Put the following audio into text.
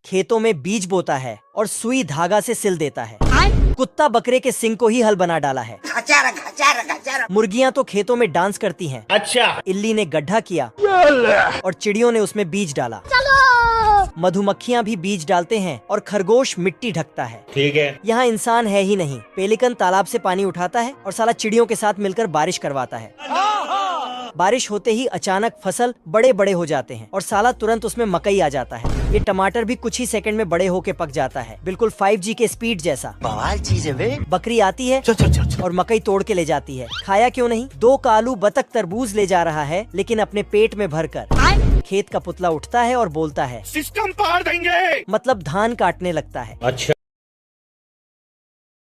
खेतों में बीज बोता है और सुई धागा से सिल देता है। कुत्ता बकरे के सिंग को ही हल बना डाला है। मुर्गियाँ तो खेतों में डांस करती हैं। अच्छा। इल्ली ने गड्ढा किया और चिड़ियों ने उसमें बीज डाला। मधुमक्खियाँ भी बीज डालते हैं और खरगोश मिट्टी ढकता है। ठीक है। यहाँ इंसान है ही नहीं। पेलिकन तालाब से पानी उठाता है और साला चिड़ियों के साथ मिलकर बारिश करवाता है। बारिश होते ही अचानक फसल बड़े बड़े हो जाते हैं और साला तुरंत उसमें मकई आ जाता है। ये टमाटर भी कुछ ही सेकंड में बड़े होके पक जाता है, बिल्कुल 5G के स्पीड जैसा। बवाल चीज है बे। बकरी आती है और मकई तोड़ के ले जाती है। खाया क्यों नहीं? 2 कालू बतख तरबूज ले जा रहा है, लेकिन अपने पेट में भरकर। खेत का पुतला उठता है और बोलता है, सिस्टम पार देंगे। मतलब धान काटने लगता है। अच्छा।